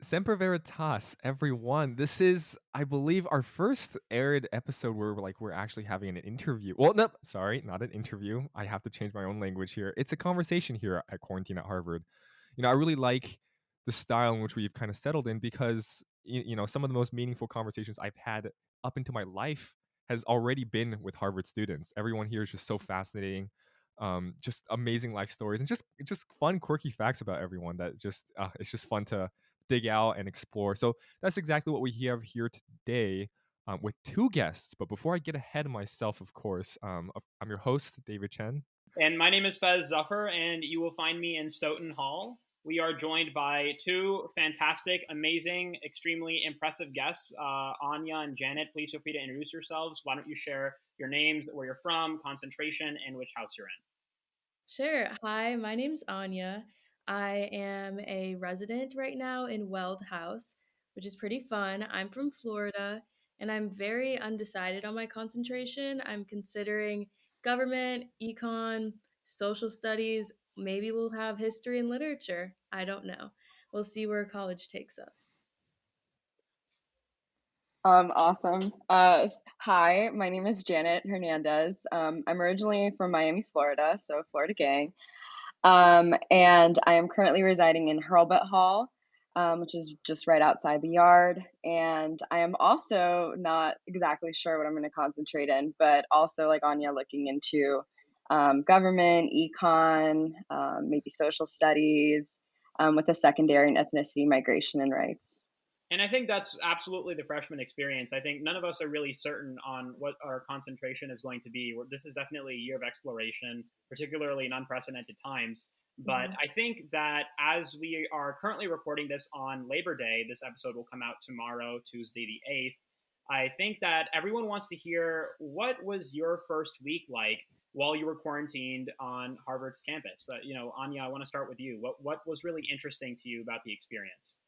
Semper Veritas, everyone. This is, I believe, our first aired episode where we're actually having an interview. Well, no, sorry, not an interview. I have to change my own language here. It's a conversation here at Quarantine at Harvard. I really like the style in which we've kind of settled in because some of the most meaningful conversations I've had up into my life has already been with Harvard students. Everyone here is just so fascinating. Just amazing life stories and just fun, quirky facts about everyone that just it's just fun to dig out and explore. So that's exactly what we have here today with two guests. But before I get ahead of myself, of course, I'm your host, David Chen. And my name is Fez Zuffer, and you will find me in Stoughton Hall. We are joined by two fantastic, amazing, extremely impressive guests, Anya and Janet. Please feel free to introduce yourselves. Why don't you share your names, where you're from, concentration, and which house you're in? Sure. Hi, my name's Anya. I am a resident right now in Weld House, which is pretty fun. I'm from Florida and I'm very undecided on my concentration. I'm considering government, econ, social studies. Maybe we'll have history and literature. I don't know. We'll see where college takes us. Awesome. Hi, my name is Janet Hernandez. I'm originally from Miami, Florida, so Florida gang. And I am currently residing in Hurlbut Hall, which is just right outside the Yard. And I am also not exactly sure what I'm going to concentrate in, but also like Anya, looking into government, econ, maybe social studies, with a secondary in ethnicity, migration, and rights. And I think that's absolutely the freshman experience. I think none of us are really certain on what our concentration is going to be. This is definitely a year of exploration, particularly in unprecedented times. But Mhm. I think that as we are currently recording this on Labor Day, this episode will come out tomorrow, Tuesday the 8th. I think that everyone wants to hear what was your first week like while you were quarantined on Harvard's campus. Anya, I want to start with you. What was really interesting to you about the experience?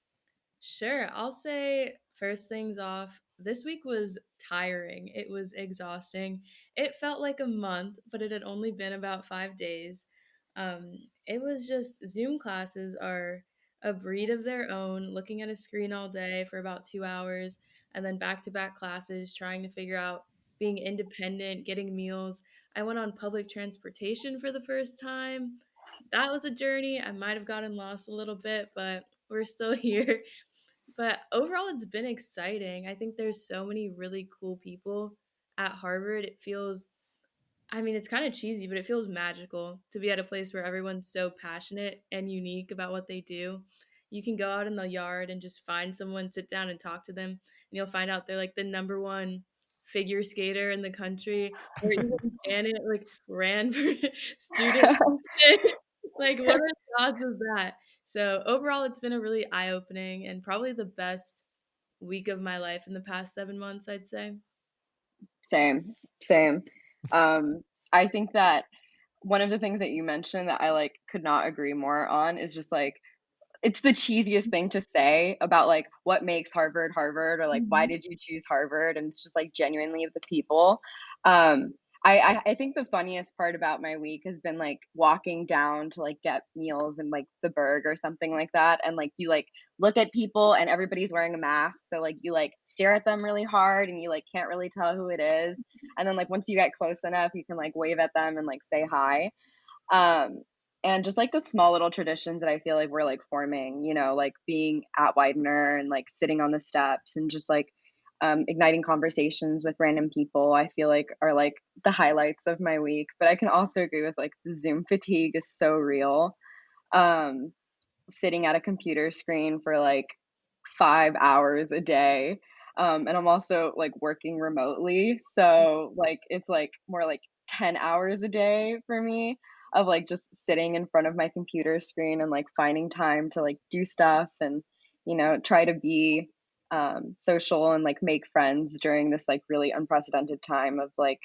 Sure. I'll say first things off, this week was tiring. It was exhausting. It felt like a month, but it had only been about 5 days. Um, it was just Zoom classes are a breed of their own, looking at a screen all day for about 2 hours, and then back to back classes, trying to figure out being independent, getting meals. I went on public transportation for the first time. That was a journey. I might have gotten lost a little bit, but we're still here. But overall, it's been exciting. I think there's so many really cool people at Harvard. It feels, I mean, it's kind of cheesy, but it feels magical to be at a place where everyone's so passionate and unique about what they do. You can go out in the yard and just find someone, sit down and talk to them, and you'll find out they're like the number one figure skater in the country, or even Janet like ran for student. Like, what are the odds of that? So overall, it's been a really eye-opening and probably the best week of my life in the past 7 months, I'd say. Same, same. Um, I think that one of the things that you mentioned that I like could not agree more on is just like it's the cheesiest thing to say about like what makes Harvard Harvard or like why Mhm. did you choose Harvard, and it's just like genuinely the people. Um, I think the funniest part about my week has been like walking down to like get meals in like the Berg or something like that, and like you like look at people and everybody's wearing a mask, so like you like stare at them really hard and you like can't really tell who it is, and then like once you get close enough, you can like wave at them and like say hi. Um, and just like the small little traditions that I feel like we're like forming, like being at Widener and like sitting on the steps and just like igniting conversations with random people, I feel like are like the highlights of my week. But I can also agree with like the Zoom fatigue is so real. Um, Sitting at a computer screen for like 5 hours a day. And I'm also like working remotely. So like it's like more like 10 hours a day for me of like just sitting in front of my computer screen and like finding time to like do stuff and, try to be social and like make friends during this like really unprecedented time of like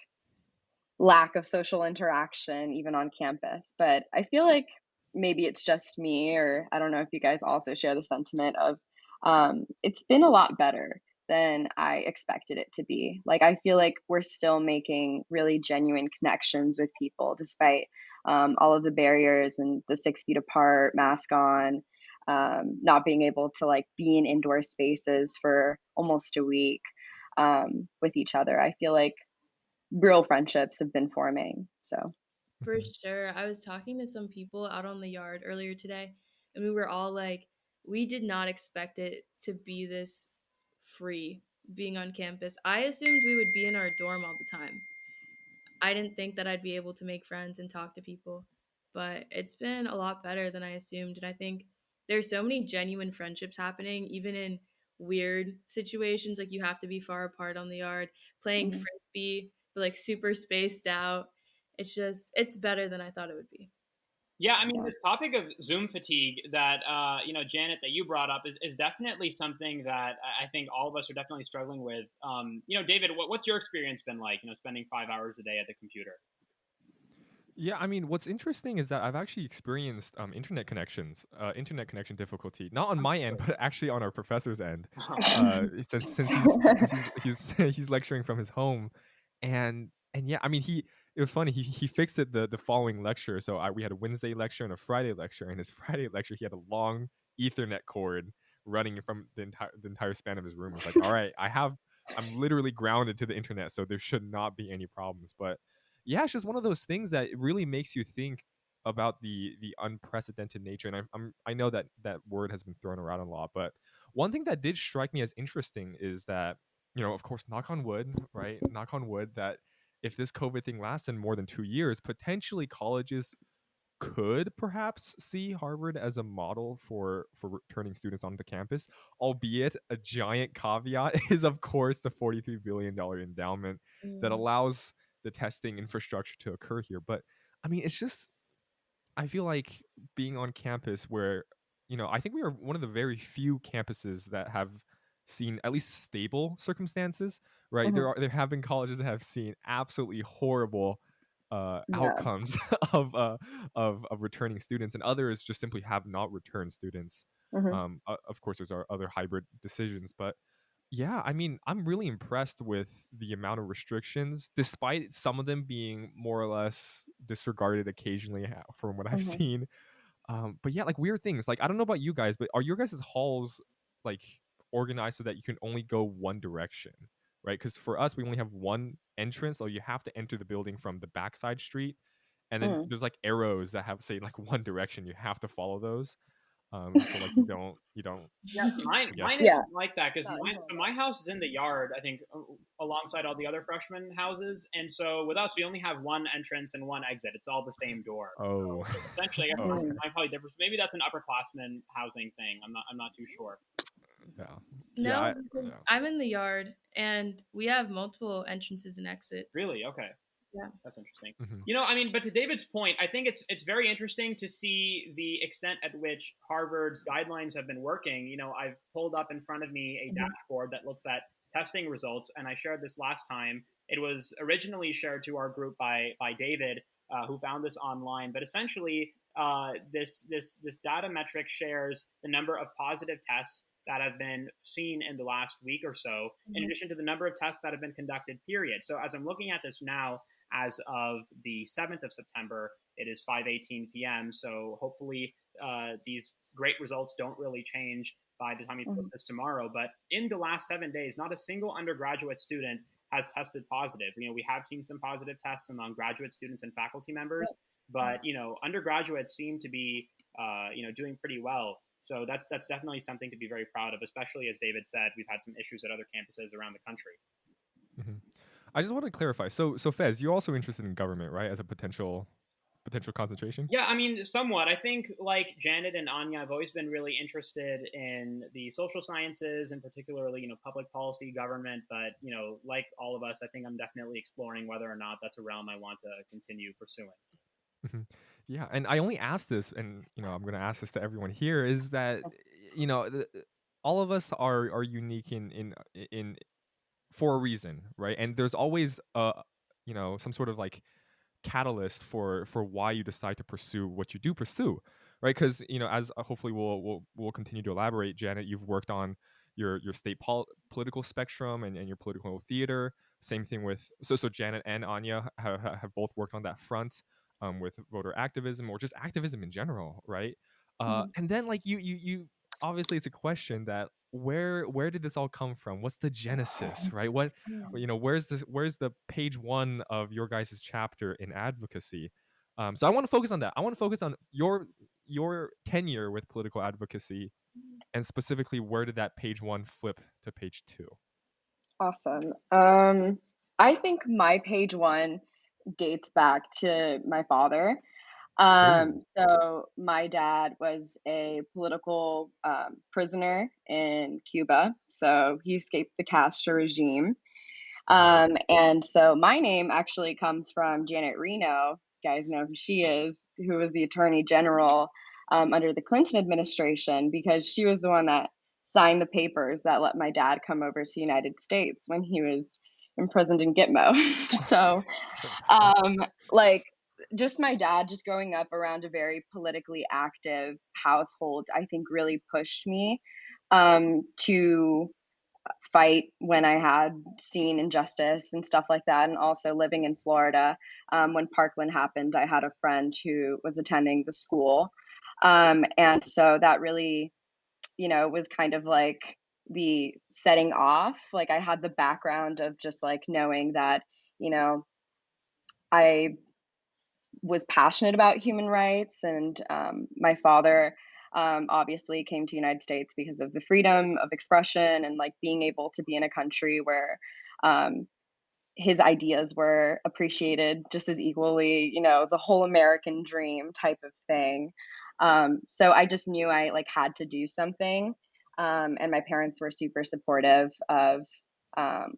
lack of social interaction even on campus. But I feel like maybe it's just me, or I don't know if you guys also share the sentiment of it's been a lot better than I expected it to be. Like, I feel like we're still making really genuine connections with people despite all of the barriers and the 6 feet apart, mask on. not being able to like be in indoor spaces for almost a week with each other. I feel like real friendships have been forming. So, For sure. I was talking to some people out on the yard earlier today, and we were all like, we did not expect it to be this free being on campus. I assumed we would be in our dorm all the time. I didn't think that I'd be able to make friends and talk to people, but it's been a lot better than I assumed. And I think there's so many genuine friendships happening, even in weird situations. Like you have to be far apart on the yard, playing mhm, frisbee, but like super spaced out. It's better than I thought it would be. Yeah, I mean, yeah. this topic of Zoom fatigue that Janet, that you brought up is definitely something that I think all of us are definitely struggling with. David, what's your experience been like? Spending 5 hours a day at the computer. Yeah, I mean, what's interesting is that I've actually experienced internet connection difficulty, not on my end, but actually on our professor's end. Since he's lecturing from his home, and yeah, I mean, it was funny. He fixed it the following lecture. So we had a Wednesday lecture and a Friday lecture. And his Friday lecture, he had a long Ethernet cord running from the entire span of his room. It's like, all right, I'm literally grounded to the internet, so there should not be any problems. But yeah, it's just one of those things that it really makes you think about the unprecedented nature. And I know that that word has been thrown around a lot, but one thing that did strike me as interesting is that, of course, knock on wood, right? Knock on wood, that if this COVID thing lasted more than 2 years, potentially colleges could perhaps see Harvard as a model for returning students onto campus, albeit a giant caveat is, of course, the $43 billion endowment that Mm. allows the testing infrastructure to occur here. But I mean, it's just, I feel like being on campus where, I think we are one of the very few campuses that have seen at least stable circumstances, right? Mhm, There have been colleges that have seen absolutely horrible yeah. outcomes of returning students, and others just simply have not returned students. Mhm, Of course, there's our other hybrid decisions, but yeah, I mean, I'm really impressed with the amount of restrictions, despite some of them being more or less disregarded occasionally from what I've mhm, seen. But yeah, like weird things. Like I don't know about you guys, but are your guys' halls like organized so that you can only go one direction, right? Because for us, we only have one entrance, so you have to enter the building from the backside street, and then mm. there's like arrows that have say like one direction. You have to follow those. So like you don't. Yeah, mine I guess. mine Yeah. isn't like that because Not in my house is in the yard. I think alongside all the other freshman houses, and so with us we only have one entrance and one exit. It's all the same door. Oh. So essentially, I guess Oh, mine, okay. Mm, mine probably differs. Maybe that's an upperclassman housing thing. I'm not too sure. Yeah. Yeah. No, because Yeah. I'm in the yard and we have multiple entrances and exits. Really? Okay. Yeah. That's interesting. Mhm. I mean, but to David's point, I think it's very interesting to see the extent at which Harvard's guidelines have been working. I've pulled up in front of me a Mhm. dashboard that looks at testing results, and I shared this last time. It was originally shared to our group by David, who found this online. But essentially, this data metric shares the number of positive tests that have been seen in the last week or so, in Mhm. addition to the number of tests that have been conducted. Period. So as I'm looking at this now, as of the 7th of September. It is 5:18 p.m. So hopefully these great results don't really change by the time you post mhm, this tomorrow. But in the last 7 days, not a single undergraduate student has tested positive. We have seen some positive tests among graduate students and faculty members, but undergraduates seem to be doing pretty well. So that's definitely something to be very proud of, especially as David said, we've had some issues at other campuses around the country. Mhm. I just want to clarify. So Fez, you're also interested in government, right? As a potential concentration. Yeah, I mean, somewhat. I think, like Janet and Anya, I've always been really interested in the social sciences and particularly, public policy, government. But, like all of us, I think I'm definitely exploring whether or not that's a realm I want to continue pursuing. Mhm. Yeah, and I only asked this, and I'm going to ask this to everyone here, is that you know the, all of us are unique in for a reason, right? And there's always some sort of like catalyst for why you decide to pursue what you do pursue, right? Because as hopefully we'll continue to elaborate, Janet, you've worked on your state political spectrum and your political theater. Same thing with so Janet and Anya have both worked on that front with voter activism or just activism in general, right? Mhm. And then like you obviously it's a question that where did this all come from? What's the genesis, right? What Mm. you know, where's the page one of your guys' chapter in advocacy? So I want to focus on that. I want to focus on your tenure with political advocacy, and specifically where did that page one flip to page two? Awesome. I think my page one dates back to my father. Ooh. So my dad was a political prisoner in Cuba. So he escaped the Castro regime. Wow. And so my name actually comes from Janet Reno. You guys know who she is, who was the attorney general under the Clinton administration, because she was the one that signed the papers that let my dad come over to the United States when he was imprisoned in Gitmo. So, Okay. um, like, just my dad just growing up around a very politically active household, I think really pushed me to fight when I had seen injustice and stuff like that. And also living in Florida, when Parkland happened, I had a friend who was attending the school. And so that really, was kind of like the setting off. Like I had the background of just like knowing that, you know, I was passionate about human rights, and my father obviously came to the United States because of the freedom of expression and like being able to be in a country where um, his ideas were appreciated just as equally, the whole American dream type of thing. So I just knew I like had to do something, and my parents were super supportive of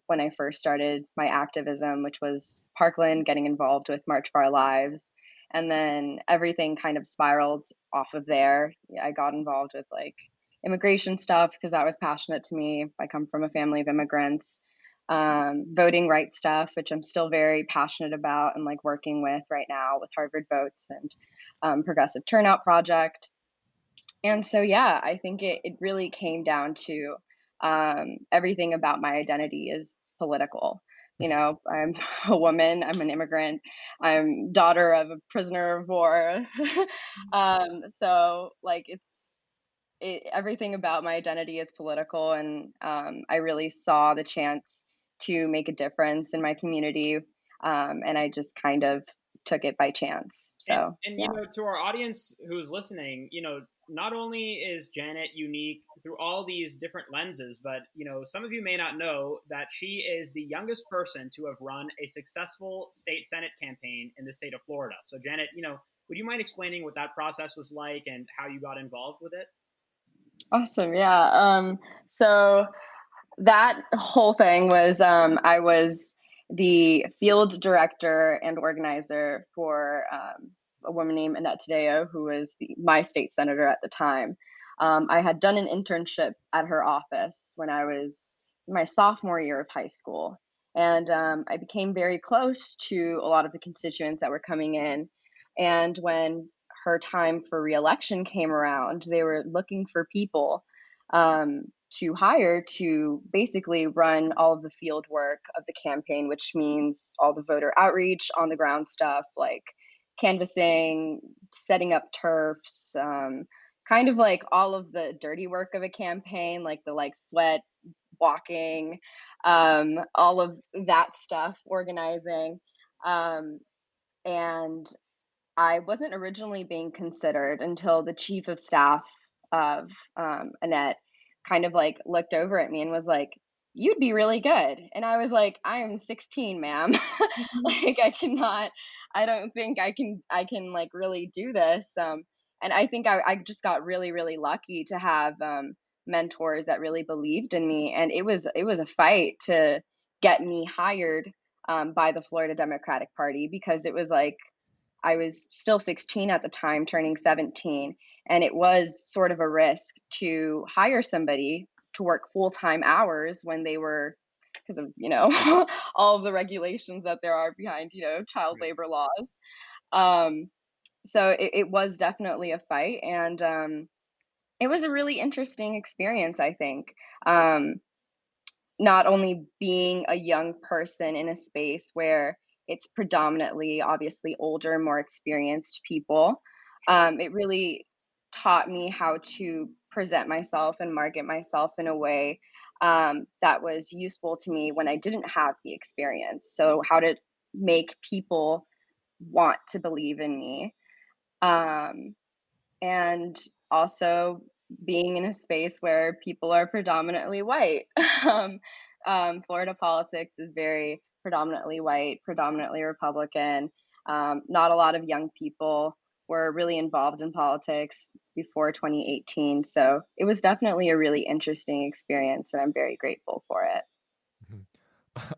when I first started my activism, which was Parkland, getting involved with March for Our Lives. And then everything kind of spiraled off of there. I got involved with like immigration stuff because that was passionate to me. I come from a family of immigrants. Voting rights stuff, which I'm still very passionate about and like working with right now with Harvard Votes and Progressive Turnout Project. And so, yeah, I think it really came down to everything about my identity is political. I'm a woman, I'm an immigrant, I'm daughter of a prisoner of war. So, like, everything about my identity is political, and I really saw the chance to make a difference in my community, and I just kind of took it by chance. So, And yeah. to our audience who's listening, not only is Janet unique through all these different lenses, but some of you may not know that she is the youngest person to have run a successful state senate campaign in the state of Florida. So Janet, would you mind explaining what that process was like and how you got involved with it? Awesome. Yeah. So that whole thing was I was the field director and organizer for a woman named Annette Tadeo, who was my state senator at the time. I had done an internship at her office when I was in my sophomore year of high school. And I became very close to a lot of the constituents that were coming in. And when her time for reelection came around, they were looking for people to hire to basically run all of the field work of the campaign, which means all the voter outreach, on the ground stuff like canvassing, setting up turfs, kind of like all of the dirty work of a campaign, like the like sweat, walking, all of that stuff, organizing. Um, and I wasn't originally being considered until the chief of staff of Annette kind of like looked over at me and was like, "You'd be really good." And I was like, "I am 16, ma'am. Mhm. Like I don't think I can like really do this." And I think I just got really, really lucky to have mentors that really believed in me. And it was a fight to get me hired by the Florida Democratic Party, because it was like I was still 16 at the time, turning 17, and it was sort of a risk to hire somebody to work full-time hours when they were, because of, all of the regulations that there are behind, child Right. labor laws. Um, so it was definitely a fight, and it was a really interesting experience, I think. Not only being a young person in a space where it's predominantly obviously older, more experienced people, it really taught me how to present myself and market myself in a way that was useful to me when I didn't have the experience. So, how to make people want to believe in me. Um, and also being in a space where people are predominantly white. um, Florida politics is very predominantly white, predominantly Republican. Not a lot of young people were really involved in politics before 2018. So it was definitely a really interesting experience, and I'm very grateful for it. Mhm.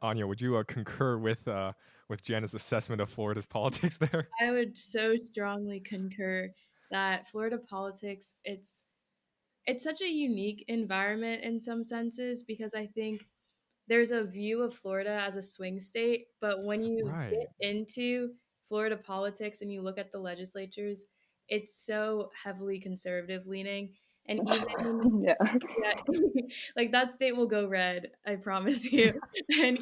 Anya, would you concur with Janet's assessment of Florida's politics there? I would so strongly concur that Florida politics, it's such a unique environment in some senses because I think there's a view of Florida as a swing state, but when you Right. get into Florida politics and you look at the legislatures, it's so heavily conservative leaning. And even, Yeah. yeah, like that state will go red, I promise you. And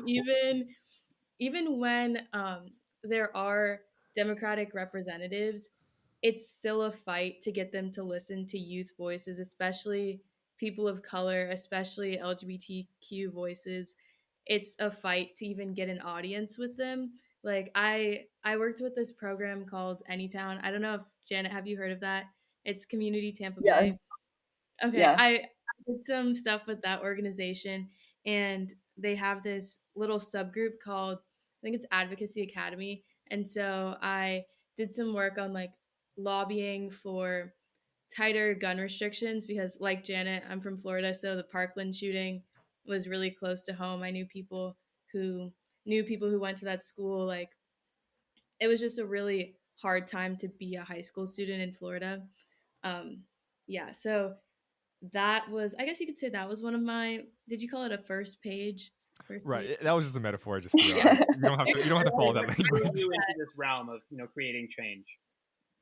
even when there are Democratic representatives, it's still a fight to get them to listen to youth voices, especially people of color, especially LGBTQ voices. It's a fight to even get an audience with them. Like I worked with this program called Anytown. I don't know if Janet, have you heard of that? It's Community Tampa Bay. Yes. Okay, Yeah. I did some stuff with that organization, and they have this little subgroup called, I think it's Advocacy Academy. And so I did some work on like lobbying for tighter gun restrictions because, like Janet, I'm from Florida, so the Parkland shooting was really close to home. I who knew people who went to that school. Like it was just a really hard time to be a high school student in Florida. Um, yeah, so that was, I guess you could say that was one of my, did you call it a first page? First Right. page? That was just a metaphor I just threw out. You don't have to follow It that really drew language. you into this realm of creating change.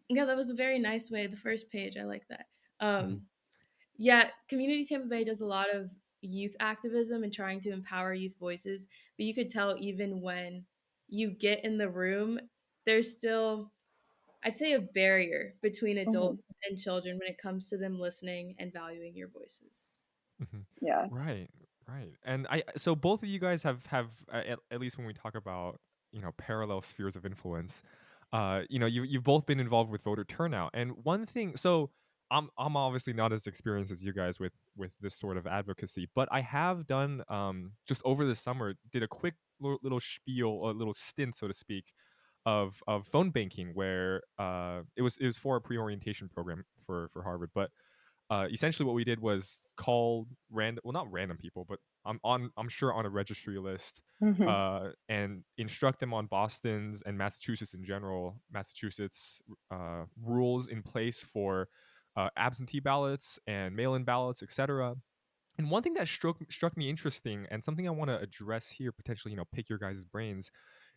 Yeah, that was a very nice way. The first page, I like that. Mhm. Yeah, Community Tampa Bay does a lot of youth activism and trying to empower youth voices, but you could tell even when you get in the room, there's still, I'd say, a barrier between Hmm. adults and children when it comes to them listening and valuing your voices. Mhm. Yeah. Right, right. And so both of you guys have at least when we talk about parallel spheres of influence, you've both been involved with voter turnout. And one thing, so I'm obviously not as experienced as you guys with this sort of advocacy, but I have done just over the summer did a quick little spiel, a little stint, so to speak, of phone banking where it was for a pre-orientation program for Harvard, but essentially what we did was call not random people, but I'm sure on a registry list, Hmm. and instruct them on Boston's and Massachusetts in general, Massachusetts rules in place for absentee ballots and mail-in ballots, etc. And one thing that struck me interesting, and something I want to address here, potentially, pick your guys' brains,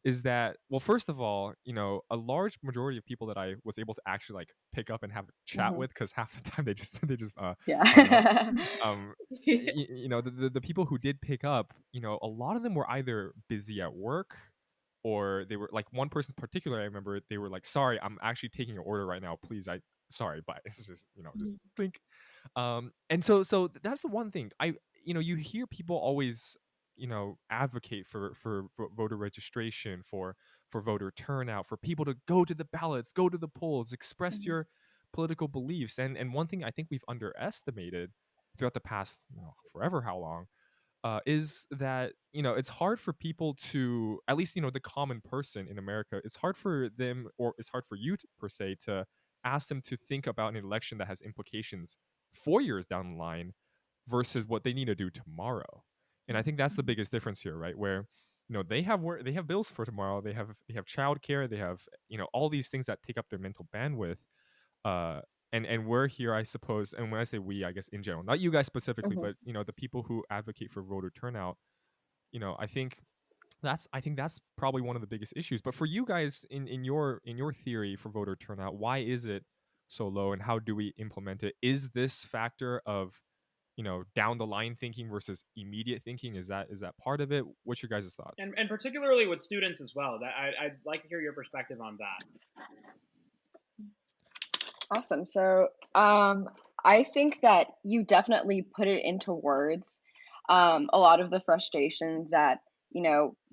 is that, well, first of all, a large majority of people that I was able to actually like pick up and have a chat Hmm. with, because half the time they just hung up. Yeah. The people who did pick up, a lot of them were either busy at work, or they were like, one person in particular, I remember they were like, sorry, I'm actually taking your order right now, please, sorry, but it's just just think. And so that's the one thing you hear people always advocate for voter registration, for voter turnout, for people to go to the ballots, go to the polls, express Mhm. your political beliefs. And one thing I think we've underestimated throughout the past forever how long, is that it's hard for people to, at least the common person in America, it's hard for them, or it's hard for you per se, to ask them to think about an election that has implications 4 years down the line versus what they need to do tomorrow. And I think that's the biggest difference here, right? Where they have bills for tomorrow, they have childcare, they have all these things that take up their mental bandwidth, uh and we're here, I suppose, and when I say we, I guess in general, not you guys specifically, Hmm. but the people who advocate for voter turnout, I think that's probably one of the biggest issues. But for you guys, in your theory for voter turnout, why is it so low, and how do we implement it? Is this factor of down the line thinking versus immediate thinking, is that part of it? What's your guys' thoughts? And particularly with students as well. That I'd like to hear your perspective on that. Awesome. So, I think that you definitely put it into words. A lot of the frustrations that,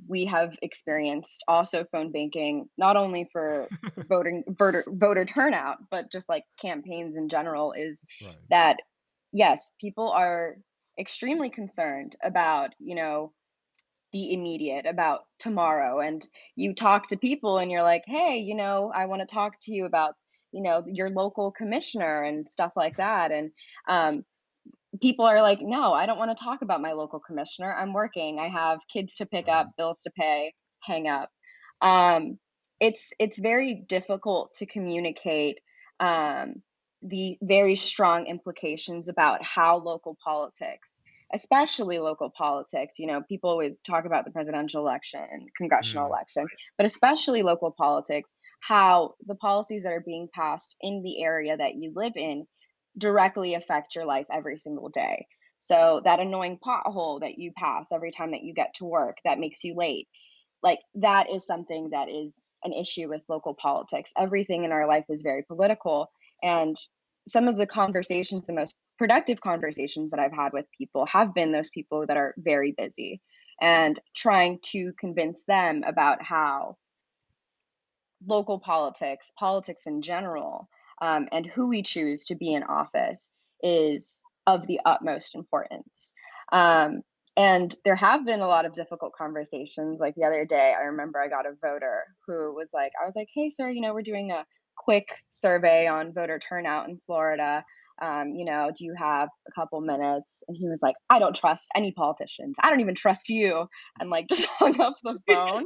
we have experienced, also phone banking, not only for voter turnout, but just like campaigns in general, is Right. that yes, people are extremely concerned about, the immediate, about tomorrow. And you talk to people and you're like, hey, I want to talk to you about, your local commissioner and stuff like that. And um, people are like, no, I don't want to talk about my local commissioner. I'm working. I have kids to pick up, Right. bills to pay, hang up. Um, it's very difficult to communicate um, the very strong implications about how local politics, especially local politics, people always talk about the presidential election and congressional Mm, election, but especially local politics, how the policies that are being passed in the area that you live in directly affect your life every single day. So that annoying pothole that you pass every time that you get to work that makes you late, like that is something that is an issue with local politics. Everything in our life is very political. And some of the conversations, the most productive conversations that I've had with people have been those people that are very busy, and trying to convince them about how local politics, politics in general, and who we choose to be in office is of the utmost importance. Um, and there have been a lot of difficult conversations. Like the other day, I remember I got a voter who was like, I was like, hey, sir, we're doing a quick survey on voter turnout in Florida. Do you have a couple minutes? And he was like, I don't trust any politicians. I don't even trust you. And like just hung up the phone.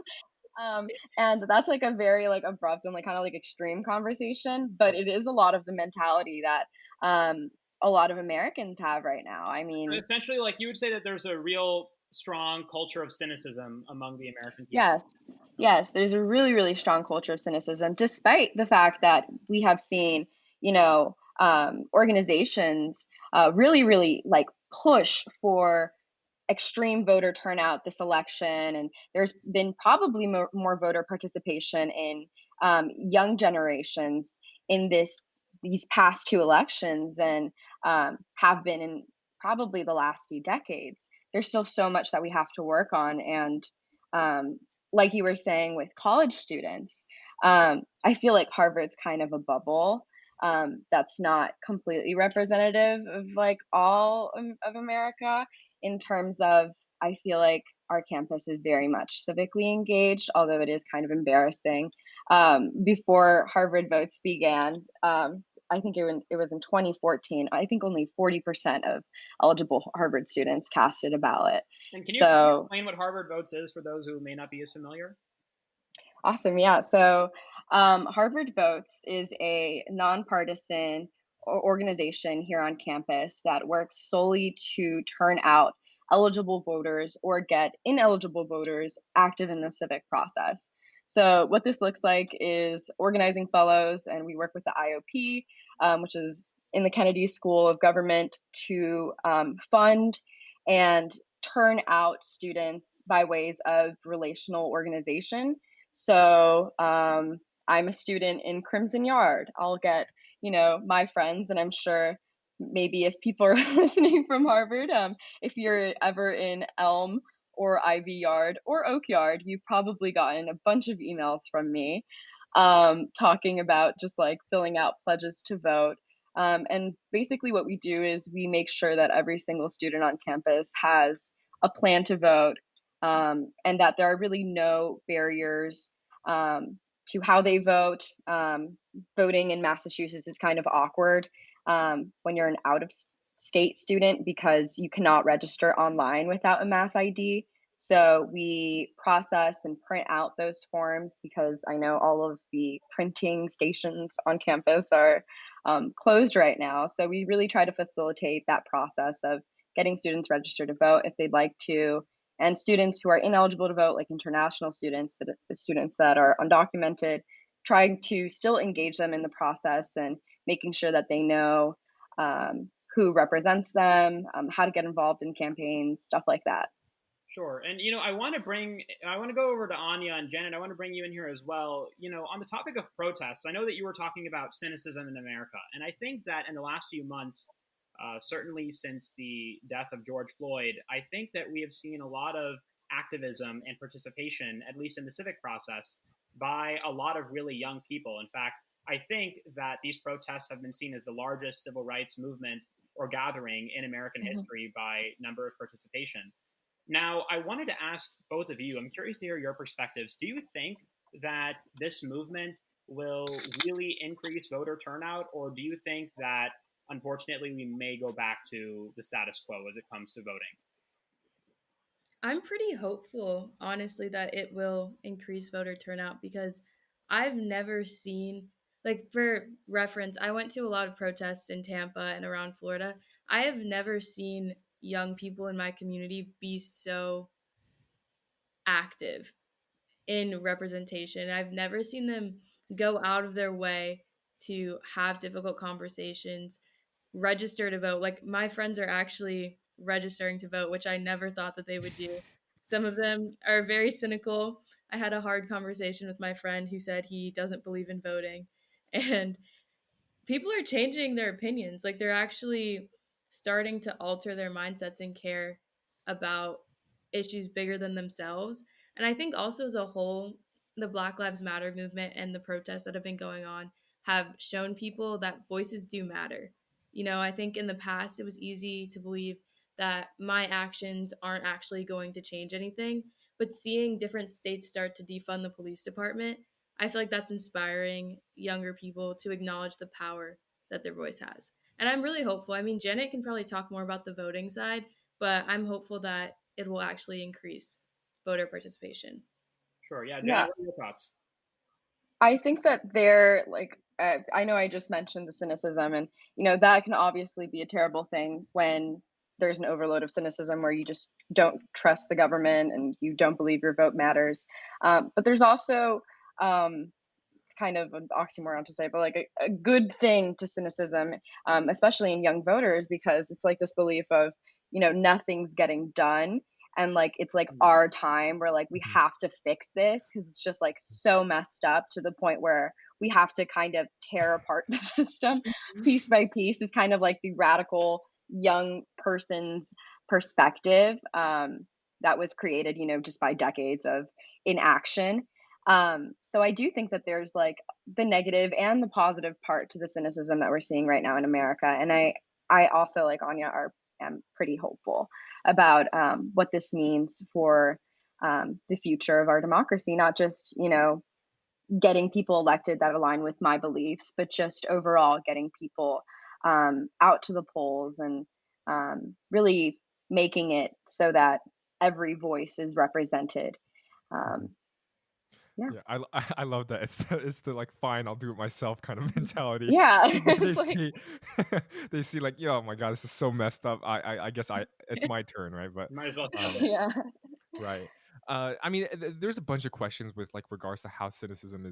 Um, and that's like a very like abrupt and like kind of like extreme conversation, but it is a lot of the mentality that a lot of Americans have right now. I So mean, essentially, like you would say that there's a real strong culture of cynicism among the American people. yes, yes, there's a really, really strong culture of cynicism, despite the fact that we have seen, organizations really, really like push for extreme voter turnout this election, and there's been probably more voter participation in young generations in these past two elections than have been in probably the last few decades. There's still so much that we have to work on, and um, like you were saying with college students, I feel like Harvard's kind of a bubble. That's not completely representative of like all of America, in terms of, I feel like our campus is very much civically engaged, although it is kind of embarrassing. Before Harvard Votes began, I think it was in 2014, I think only 40% of eligible Harvard students casted a ballot. And can you So explain what Harvard Votes is for those who may not be as familiar? awesome. Yeah. So Harvard Votes is a nonpartisan organization here on campus that works solely to turn out eligible voters or get ineligible voters active in the civic process. So, what this looks like is organizing fellows, and we work with the IOP, which is in the Kennedy School of Government, to fund and turn out students by ways of relational organization. So I'm a student in Crimson Yard. I'll get, my friends, and I'm sure maybe if people are listening from Harvard, if you're ever in Elm or Ivy Yard or Oak Yard, you've probably gotten a bunch of emails from me talking about just like filling out pledges to vote. And basically, what we do is we make sure that every single student on campus has a plan to vote, and that there are really no barriers to how they vote. Voting in Massachusetts is kind of awkward when you're an out of state student because you cannot register online without a Mass ID. So we process and print out those forms because I know all of the printing stations on campus are closed right now. So we really try to facilitate that process of getting students registered to vote if they'd like to, and students who are ineligible to vote, like international students, students that are undocumented, trying to still engage them in the process and making sure that they know who represents them, how to get involved in campaigns, stuff like that. Sure. And I want to go over to Anya and Janet. I want to bring you in here as well. On the topic of protests, I know that you were talking about cynicism in America. And I think that in the last few months, certainly since the death of George Floyd, I think that we have seen a lot of activism and participation, at least in the civic process, by a lot of really young people. In fact, I think that these protests have been seen as the largest civil rights movement or gathering in American Mhm. history by number of participation. Now, I wanted to ask both of you, I'm curious to hear your perspectives. Do you think that this movement will really increase voter turnout, or do you think that unfortunately we may go back to the status quo as it comes to voting? I'm pretty hopeful, honestly, that it will increase voter turnout because I've never seen, like, for reference, I went to a lot of protests in Tampa and around Florida. I have never seen young people in my community be so active in representation. I've never seen them go out of their way to have difficult conversations, register to vote. Like my friends are actually registering to vote, which I never thought that they would do. Some of them are very cynical. I had a hard conversation with my friend who said he doesn't believe in voting. And people are changing their opinions. Like they're actually starting to alter their mindsets and care about issues bigger than themselves. And I think also as a whole, the Black Lives Matter movement and the protests that have been going on have shown people that voices do matter. I think in the past it was easy to believe that my actions aren't actually going to change anything. But seeing different states start to defund the police department, I feel like that's inspiring younger people to acknowledge the power that their voice has. And I'm really hopeful. I mean, Janet can probably talk more about the voting side, but I'm hopeful that it will actually increase voter participation. Sure. Yeah, Yeah, Janet, what are your thoughts? I think that they're like, I know I just mentioned the cynicism, and that can obviously be a terrible thing when there's an overload of cynicism where you just don't trust the government and you don't believe your vote matters. But there's also, it's kind of an oxymoron to say, but like a good thing to cynicism, especially in young voters, because it's like this belief of, nothing's getting done. And like, it's like Mhm. our time where like we Mhm. have to fix this because it's just like so messed up to the point where we have to kind of tear apart the system Mhm. piece by piece. Is kind of like the radical young person's perspective, that was created, just by decades of inaction. So I do think that there's like the negative and the positive part to the cynicism that we're seeing right now in America. And I also, like Anya, am pretty hopeful about, what this means for, the future of our democracy, not just, getting people elected that align with my beliefs, but just overall getting people, out to the polls and, really making it so that every voice is represented. Mhm. Um, yeah. Yeah, I love that. It's the like fine, I'll do it myself kind of mentality Yeah. where they It's like, see they see like, yo, oh my god, this is so messed up. I guess it's my turn, right? But You might as well tackle um it. yeah. right. I mean, there's a bunch of questions with like regards to how cynicism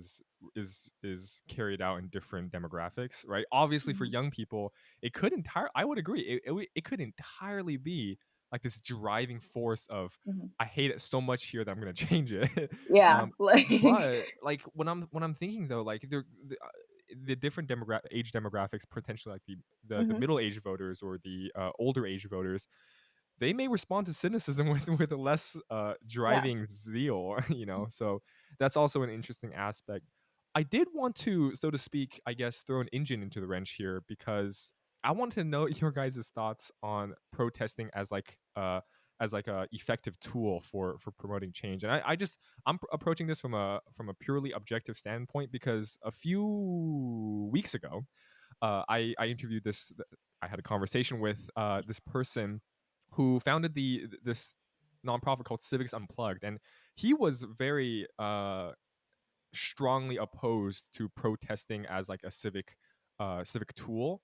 is carried out in different demographics, right? Obviously, for Mhm. young people, it could entire. I would agree. It could entirely be like this driving force of Mhm. I hate it so much here that I'm gonna change it. Yeah. um, Like, but like when I'm thinking though, like the different age demographics, potentially like the mhm. middle age voters or the older age voters, they may respond to cynicism with a less Yeah. driving zeal, so that's also an interesting aspect. I did want to, so to speak, I guess, throw an engine into the wrench here because I wanted to know your guys' thoughts on protesting as like a effective tool for promoting change. And approaching this from a purely objective standpoint because a few weeks ago, I interviewed I had a conversation with this person who founded this nonprofit called Civics Unplugged, and he was very strongly opposed to protesting as like a civic tool.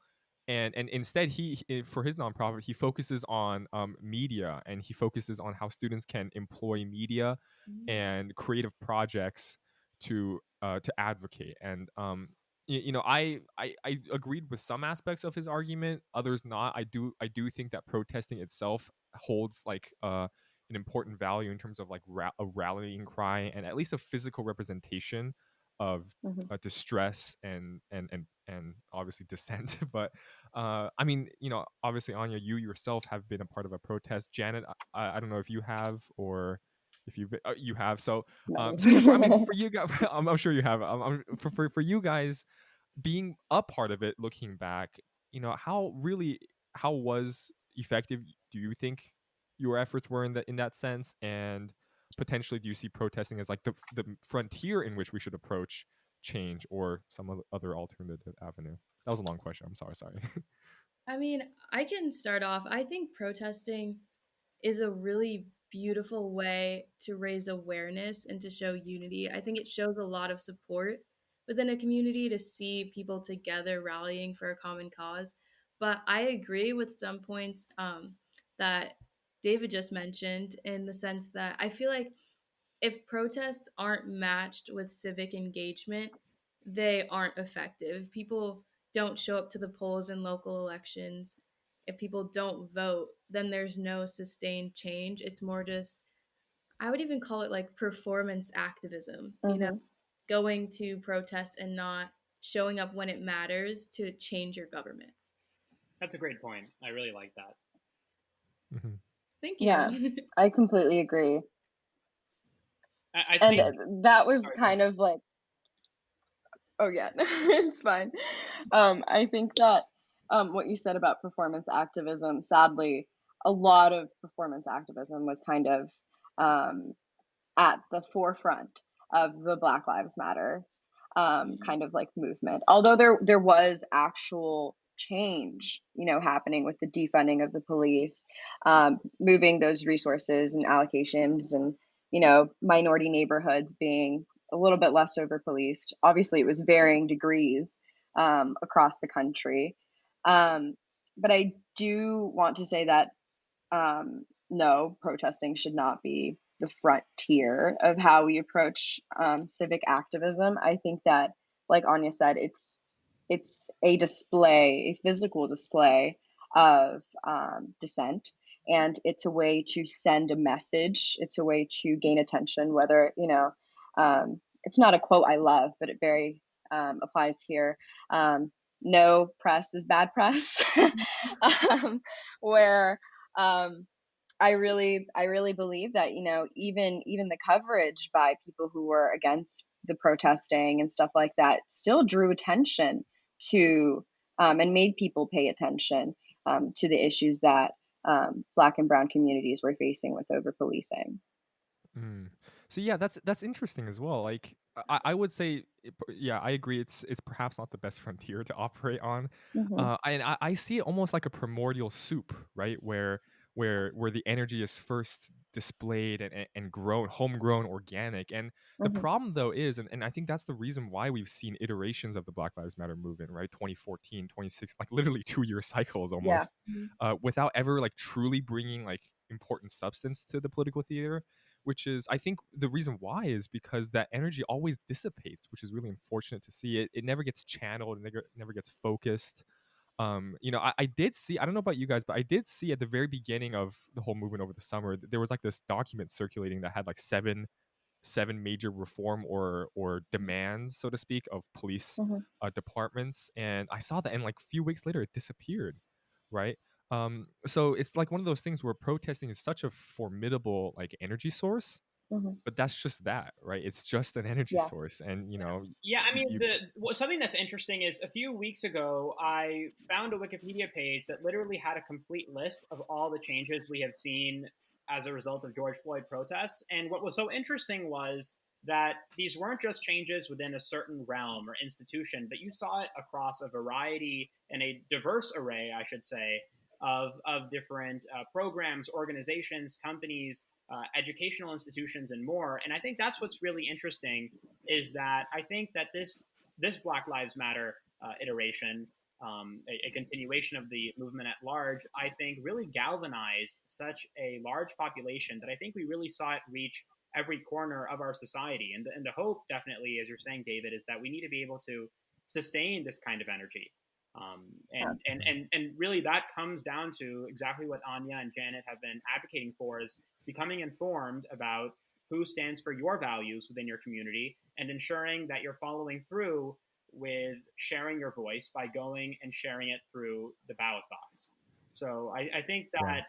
And instead for his nonprofit he focuses on media, and he focuses on how students can employ media Mhm. and creative projects to advocate. And I agreed with some aspects of his argument, others not. I do think that protesting itself holds like an important value in terms of like a rallying cry and at least a physical representation of Mhm. distress and obviously dissent. But I mean, obviously, Anya, you yourself have been a part of a protest. Janet, I don't know if you have or if you've been, you have. So No. so yeah, for I mean, for you guys, I'm sure you have. For you guys being a part of it, looking back, how was effective do you think your efforts were in that sense, and potentially do you see protesting as like the frontier in which we should approach change or some other alternative avenue? That was a long question. I'm sorry. I mean, I can start off. I think protesting is a really beautiful way to raise awareness and to show unity. I think it shows a lot of support within a community to see people together rallying for a common cause. But I agree with some points that David just mentioned, in the sense that I feel like if protests aren't matched with civic engagement, they aren't effective. If people don't show up to the polls in local elections, if people don't vote, then there's no sustained change. It's more just, I would even call it like performance activism, Mhm. going to protests and not showing up when it matters to change your government. That's a great point. I really like that. Mhm. Thank you. Yeah, I completely agree. I And think. that was Sorry, go kind ahead. of like, oh yeah, it's fine. I think that what you said about performance activism, sadly, a lot of performance activism was kind of um, at the forefront of the Black Lives Matter kind of like movement. Although there was actual change, happening with the defunding of the police, moving those resources and allocations, and minority neighborhoods being a little bit less over policed. Obviously, it was varying degrees across the country, um, but I do want to say that no, protesting should not be the frontier of how we approach civic activism. I think that, like Anya said, it's a display, a physical display of dissent, and it's a way to send a message. It's a way to gain attention. Whether it's not a quote I love, but it very applies here. No press is bad press, where um, I really believe that even the coverage by people who were against the protesting and stuff like that still drew attention to and made people pay attention to the issues that Black and Brown communities were facing with over policing. Mm. So yeah, that's interesting as well. Like I would say, yeah, I agree. It's perhaps not the best frontier to operate on, Hmm. and I see it almost like a primordial soup, right? Where the energy is first displayed and grown, homegrown, organic. And the Hmm. problem though is, and I think that's the reason why we've seen iterations of the Black Lives Matter movement, right? 2014, 2016, like literally 2 year cycles Yeah. almost, without ever like truly bringing like important substance to the political theater, which is I think the reason why is because that energy always dissipates, which is really unfortunate to see. It never gets channeled, it never gets focused. I did see, I don't know about you guys, but I did see at the very beginning of the whole movement over the summer, there was like this document circulating that had like seven major reform or demands, so to speak, of police Hmm. departments, and I saw that, and like a few weeks later it disappeared, right? So it's like one of those things where protesting is such a formidable like energy source, Hmm. but that's just that, right? It's just an energy Yeah. source, and Yeah, I mean, you something that's interesting is a few weeks ago, I found a Wikipedia page that literally had a complete list of all the changes we have seen as a result of George Floyd protests. And what was so interesting was that these weren't just changes within a certain realm or institution, but you saw it across a variety and a diverse array, I should say, of different programs, organizations, companies, educational institutions, and more. And I think that's what's really interesting is that I think that this Black Lives Matter iteration, a continuation of the movement at large, I think really galvanized such a large population that I think we really saw it reach every corner of our society. And the hope, definitely, as you're saying, David, is that we need to be able to sustain this kind of energy. And, Yes. and and and really that comes down to exactly what Anya and Janet have been advocating for, is becoming informed about who stands for your values within your community, and ensuring that you're following through with sharing your voice by going and sharing it through the ballot box. So I think that,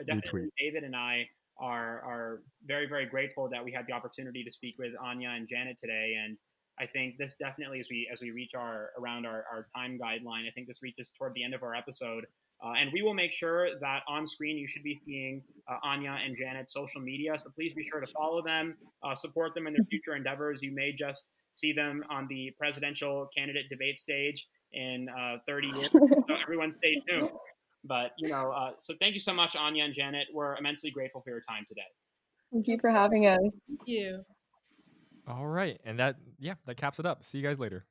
definitely Retweet. David and I are very, very grateful that we had the opportunity to speak with Anya and Janet today. And I think this definitely, as we reach around our time guideline, I think this reaches toward the end of our episode. And we will make sure that on screen you should be seeing Anya and Janet's social media. So please be sure to follow them, support them in their future endeavors. You may just see them on the presidential candidate debate stage in 30 years. So everyone stay tuned. But, so thank you so much, Anya and Janet. We're immensely grateful for your time today. Thank you for having us. Thank you. All right. And that caps it up. See you guys later.